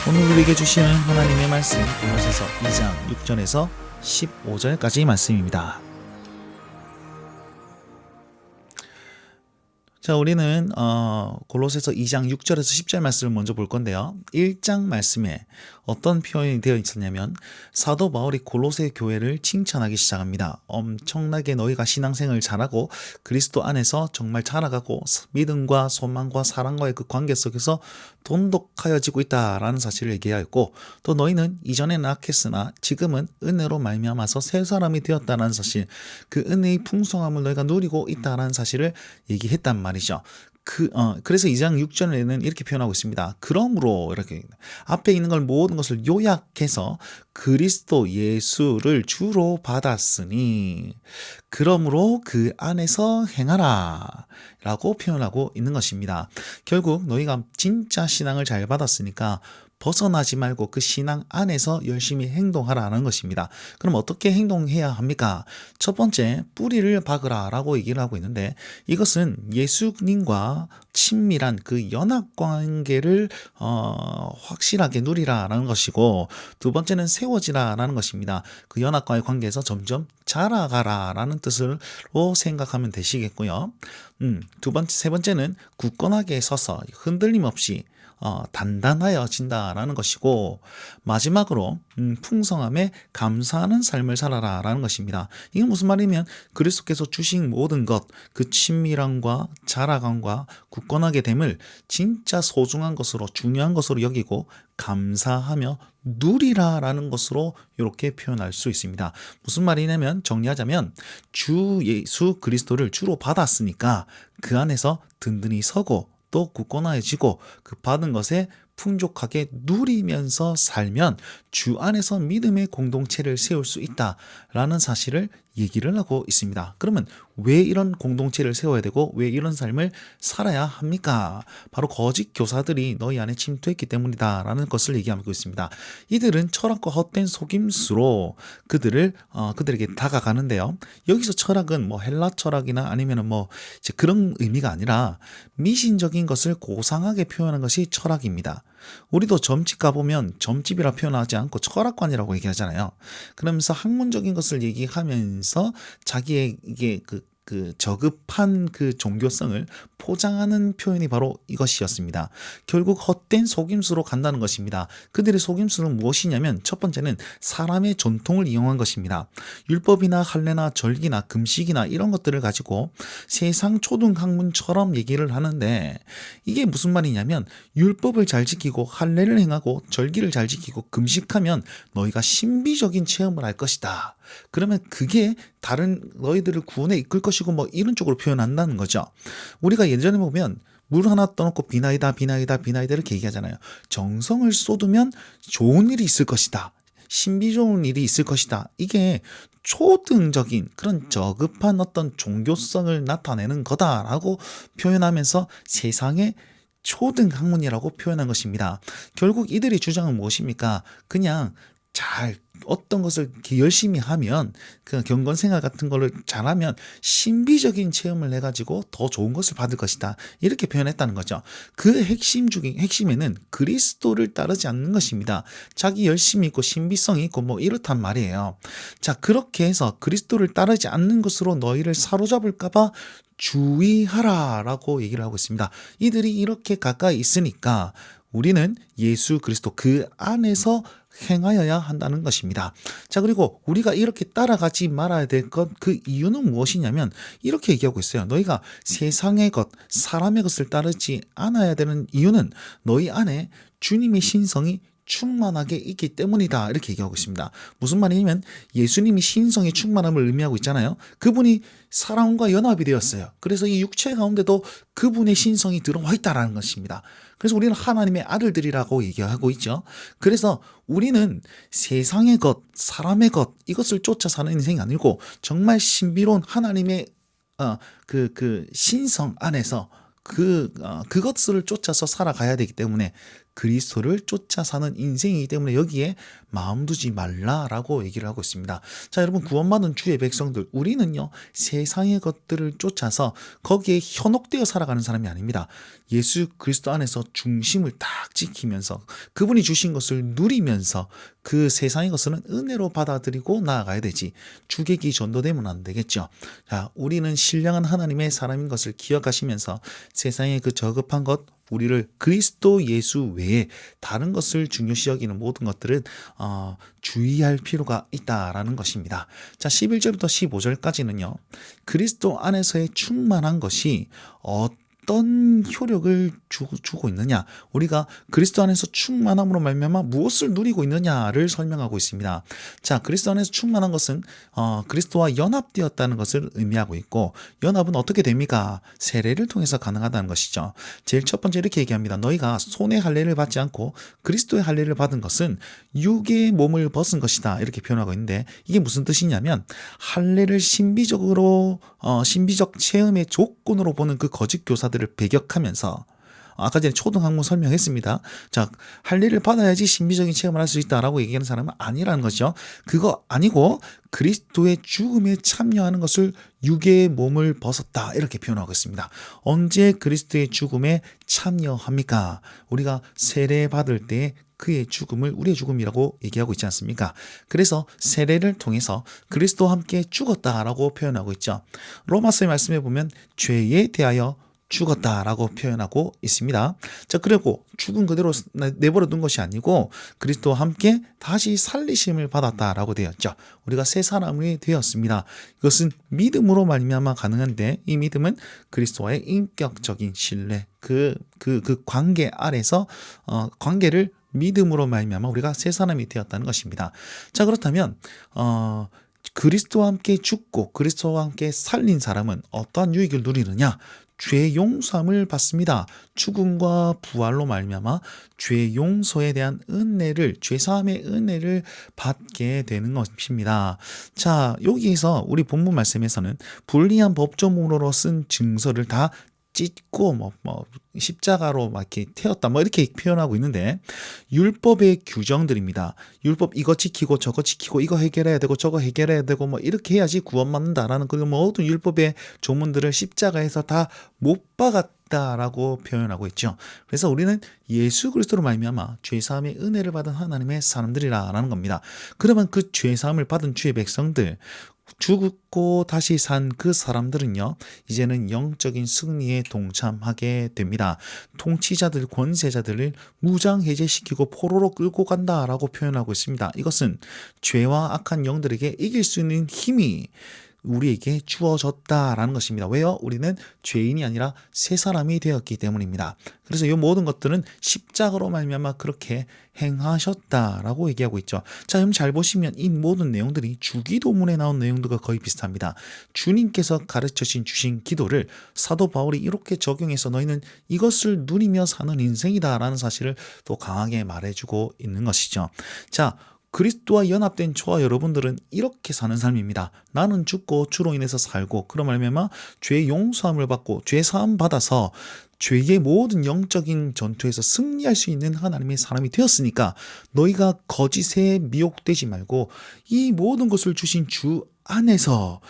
오늘 우리에게 주시는 하나님의 말씀 골로새서 2장 6절에서 15절까지 말씀입니다. 자, 우리는 골로새서 2장 6절에서 10절 말씀을 먼저 볼 건데요. 1장 말씀에 어떤 표현이 되어 있었냐면 사도 바울이 골로새 교회를 칭찬하기 시작합니다. 엄청나게 너희가 신앙생활을 잘하고 그리스도 안에서 정말 자라가고 믿음과 소망과 사랑과의 그 관계 속에서 돈독하여지고 있다라는 사실을 얘기하였고, 또 너희는 이전에는 악했으나 지금은 은혜로 말미암아서 새 사람이 되었다는 사실, 그 은혜의 풍성함을 너희가 누리고 있다라는 사실을 얘기했단 말이죠. 그래서 2장 6절에는 이렇게 표현하고 있습니다. 그러므로 이렇게 앞에 있는 걸 모든 것을 요약해서 그리스도 예수를 주로 받았으니 그러므로 그 안에서 행하라 라고 표현하고 있는 것입니다. 결국 너희가 진짜 신앙을 잘 받았으니까 벗어나지 말고 그 신앙 안에서 열심히 행동하라는 것입니다. 그럼 어떻게 행동해야 합니까? 첫 번째, 뿌리를 박으라 라고 얘기를 하고 있는데, 이것은 예수님과 친밀한 그 연합관계를 확실하게 누리라라는 것이고, 두 번째는 세워지라라는 것입니다. 그 연합과의 관계에서 점점 자라가라라는 뜻으로 생각하면 되시겠고요. 세 번째는 굳건하게 서서 흔들림 없이 단단하여진다라는 것이고, 마지막으로 풍성함에 감사하는 삶을 살아라라는 것입니다. 이게 무슨 말이면 그리스도께서 주신 모든 것, 그 친밀함과 자라감과 굳건하게 됨을 진짜 소중한 것으로, 중요한 것으로 여기고 감사하며 누리라라는 것으로 이렇게 표현할 수 있습니다. 무슨 말이냐면, 정리하자면 주 예수 그리스도를 주로 받았으니까 그 안에서 든든히 서고 또 굳건해지고 그 받은 것에 풍족하게 누리면서 살면 주 안에서 믿음의 공동체를 세울 수 있다라는 사실을 얘기를 하고 있습니다. 그러면 왜 이런 공동체를 세워야 되고 왜 이런 삶을 살아야 합니까? 바로 거짓 교사들이 너희 안에 침투했기 때문이다라는 것을 얘기하고 있습니다. 이들은 철학과 헛된 속임수로 그들에게 다가가는데요. 여기서 철학은 뭐 헬라 철학이나 아니면은 뭐 이제 그런 의미가 아니라 미신적인 것을 고상하게 표현한 것이 철학입니다. 우리도 점집 가보면 점집이라 표현하지 않고 철학관이라고 얘기하잖아요. 그러면서 학문적인 것을 얘기하면서 자기의 이게 그 저급한 그 종교성을 포장하는 표현이 바로 이것이었습니다. 결국 헛된 속임수로 간다는 것입니다. 그들의 속임수는 무엇이냐면, 첫 번째는 사람의 전통을 이용한 것입니다. 율법이나 할례나 절기나 금식이나 이런 것들을 가지고 세상 초등학문처럼 얘기를 하는데, 이게 무슨 말이냐면 율법을 잘 지키고 할례를 행하고 절기를 잘 지키고 금식하면 너희가 신비적인 체험을 할 것이다. 그러면 그게 다른 너희들을 구원에 이끌 것이고 뭐 이런 쪽으로 표현한다는 거죠. 우리가 예전에 보면 물 하나 떠놓고 비나이다 이렇게 얘기하잖아요. 정성을 쏟으면 좋은 일이 있을 것이다. 신비로운 일이 있을 것이다. 이게 초등적인 그런 저급한 어떤 종교성을 나타내는 거다라고 표현하면서 세상의 초등 학문이라고 표현한 것입니다. 결국 이들의 주장은 무엇입니까? 그냥 어떤 것을 열심히 하면, 그 경건생활 같은 거를 잘하면 신비적인 체험을 해가지고 더 좋은 것을 받을 것이다. 이렇게 표현했다는 거죠. 그 핵심에는 그리스도를 따르지 않는 것입니다. 자기 열심이 있고 신비성이 있고 뭐 이렇단 말이에요. 자, 그렇게 해서 그리스도를 따르지 않는 것으로 너희를 사로잡을까봐 주의하라 라고 얘기를 하고 있습니다. 이들이 이렇게 가까이 있으니까 우리는 예수 그리스도 그 안에서 행하여야 한다는 것입니다. 자, 그리고 우리가 이렇게 따라가지 말아야 될 것, 그 이유는 무엇이냐면 이렇게 얘기하고 있어요. 너희가 세상의 것, 사람의 것을 따르지 않아야 되는 이유는 너희 안에 주님의 신성이 충만하게 있기 때문이다. 이렇게 얘기하고 있습니다. 무슨 말이냐면 예수님이 신성의 충만함을 의미하고 있잖아요. 그분이 사람과 연합이 되었어요. 그래서 이 육체 가운데도 그분의 신성이 들어와 있다라는 것입니다. 그래서 우리는 하나님의 아들들이라고 얘기하고 있죠. 그래서 우리는 세상의 것, 사람의 것, 이것을 쫓아 사는 인생이 아니고 정말 신비로운 하나님의 그 신성 안에서 그것을 쫓아서 살아가야 되기 때문에 그리스도를 쫓아 사는 인생이기 때문에 여기에 마음 두지 말라라고 얘기를 하고 있습니다. 자, 여러분, 구원받은 주의 백성들, 우리는요 세상의 것들을 쫓아서 거기에 현혹되어 살아가는 사람이 아닙니다. 예수 그리스도 안에서 중심을 딱 지키면서 그분이 주신 것을 누리면서 그 세상의 것은 은혜로 받아들이고 나아가야 되지, 주객이 전도되면 안 되겠죠. 자, 우리는 신령한 하나님의 사람인 것을 기억하시면서 세상의 그 저급한 것, 우리를 그리스도 예수 외에 다른 것을 중요시 여기는 모든 것들은 주의할 필요가 있다라는 것입니다. 자, 11절부터 15절까지는요. 그리스도 안에서의 충만한 것이 어떤 효력을 주고 있느냐, 우리가 그리스도 안에서 충만함으로 말미암아 무엇을 누리고 있느냐를 설명하고 있습니다. 자, 그리스도 안에서 충만한 것은 그리스도와 연합되었다는 것을 의미하고 있고, 연합은 어떻게 됩니까? 세례를 통해서 가능하다는 것이죠. 제일 첫 번째 이렇게 얘기합니다. 너희가 손의 할례를 받지 않고 그리스도의 할례를 받은 것은 육의 몸을 벗은 것이다, 이렇게 표현하고 있는데, 이게 무슨 뜻이냐면 할례를 신비적 체험의 조건으로 보는 그 거짓 교사들을 배격하면서, 아까 전에 초등학문 설명했습니다. 자, 할례를 받아야지 신비적인 체험을 할 수 있다라고 얘기하는 사람은 아니라는 거죠. 그거 아니고 그리스도의 죽음에 참여하는 것을 육의 몸을 벗었다, 이렇게 표현하고 있습니다. 언제 그리스도의 죽음에 참여합니까? 우리가 세례 받을 때 그의 죽음을 우리의 죽음이라고 얘기하고 있지 않습니까? 그래서 세례를 통해서 그리스도와 함께 죽었다라고 표현하고 있죠. 로마서의 말씀에 보면 죄에 대하여 죽었다라고 표현하고 있습니다. 자, 그리고 죽은 그대로 내버려 둔 것이 아니고 그리스도와 함께 다시 살리심을 받았다라고 되었죠. 우리가 새 사람이 되었습니다. 이것은 믿음으로 말미암아 가능한데, 이 믿음은 그리스도와의 인격적인 신뢰, 그 관계 아래서 관계를 믿음으로 말미암아 우리가 새 사람이 되었다는 것입니다. 자, 그렇다면 그리스도와 함께 죽고 그리스도와 함께 살린 사람은 어떠한 유익을 누리느냐? 죄 용서함을 받습니다. 죽음과 부활로 말미암아 죄 용서에 대한 은혜를, 죄 사함의 은혜를 받게 되는 것입니다. 자, 여기에서 우리 본문 말씀에서는 불리한 법조문으로 쓴 증서를 다 찢고 십자가로 막 이렇게 태웠다, 이렇게 표현하고 있는데, 율법의 규정들입니다. 율법 이거 지키고 저거 지키고 이거 해결해야 되고 저거 해결해야 되고 이렇게 해야지 구원받는다라는 그 모든 율법의 조문들을 십자가에서 다 못 박았다라고 표현하고 있죠. 그래서 우리는 예수 그리스도로 말미암아 죄 사함의 은혜를 받은 하나님의 사람들이라는 겁니다. 그러면 그 죄 사함을 받은 주의 백성들, 죽고 다시 산 그 사람들은요, 이제는 영적인 승리에 동참하게 됩니다. 통치자들, 권세자들을 무장해제시키고 포로로 끌고 간다라고 표현하고 있습니다. 이것은 죄와 악한 영들에게 이길 수 있는 힘이 우리에게 주어졌다라는 것입니다. 왜요? 우리는 죄인이 아니라 새 사람이 되었기 때문입니다. 그래서 이 모든 것들은 십자가로 말미암아 그렇게 행하셨다라고 얘기하고 있죠. 자, 그럼 잘 보시면 이 모든 내용들이 주기도문에 나온 내용들과 거의 비슷합니다. 주님께서 주신 기도를 사도 바울이 이렇게 적용해서 너희는 이것을 누리며 사는 인생이다라는 사실을 또 강하게 말해주고 있는 것이죠. 자, 그리스도와 연합된 저와 여러분들은 이렇게 사는 삶입니다. 나는 죽고 주로 인해서 살고, 그런 말미암아 죄의 용서함을 받고 죄 사함 받아서 죄의 모든 영적인 전투에서 승리할 수 있는 하나님의 사람이 되었으니까 너희가 거짓에 미혹되지 말고 이 모든 것을 주신 주 안에서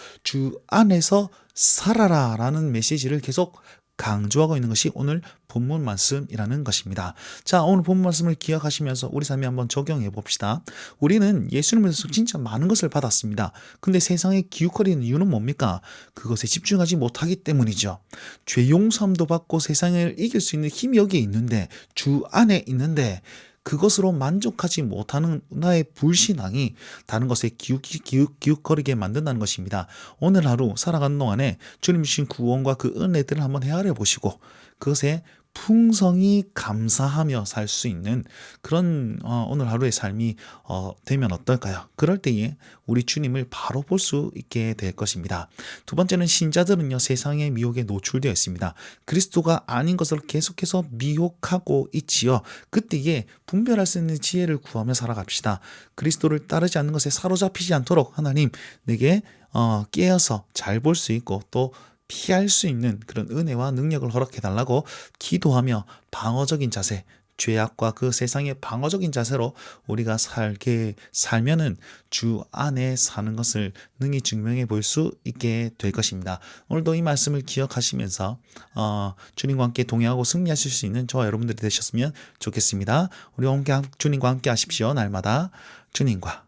살아라라는 메시지를 계속 강조하고 있는 것이 오늘 본문 말씀이라는 것입니다. 자, 오늘 본문 말씀을 기억하시면서 우리 삶에 한번 적용해 봅시다. 우리는 예수님에서 진짜 많은 것을 받았습니다. 근데 세상에 기웃거리는 이유는 뭡니까? 그것에 집중하지 못하기 때문이죠. 죄 용서함도 받고 세상을 이길 수 있는 힘이 여기에 있는데, 주 안에 있는데, 그것으로 만족하지 못하는 나의 불신앙이 다른 것에 기웃거리게 만든다는 것입니다. 오늘 하루 살아가는 동안에 주님 주신 구원과 그 은혜들을 한번 헤아려 보시고 그것에 풍성히 감사하며 살 수 있는 그런 오늘 하루의 삶이 되면 어떨까요? 그럴 때에 우리 주님을 바로 볼 수 있게 될 것입니다. 두 번째는 신자들은요, 세상의 미혹에 노출되어 있습니다. 그리스도가 아닌 것을 계속해서 미혹하고 있지요. 그때에 분별할 수 있는 지혜를 구하며 살아갑시다. 그리스도를 따르지 않는 것에 사로잡히지 않도록 하나님 내게 깨어서 잘 볼 수 있고 또 피할 수 있는 그런 은혜와 능력을 허락해 달라고 기도하며 방어적인 자세, 죄악과 그 세상의 방어적인 자세로 우리가 살면은 주 안에 사는 것을 능히 증명해 볼 수 있게 될 것입니다. 오늘도 이 말씀을 기억하시면서 주님과 함께 동행하고 승리하실 수 있는 저와 여러분들이 되셨으면 좋겠습니다. 우리 주님과 함께 하십시오. 날마다 주님과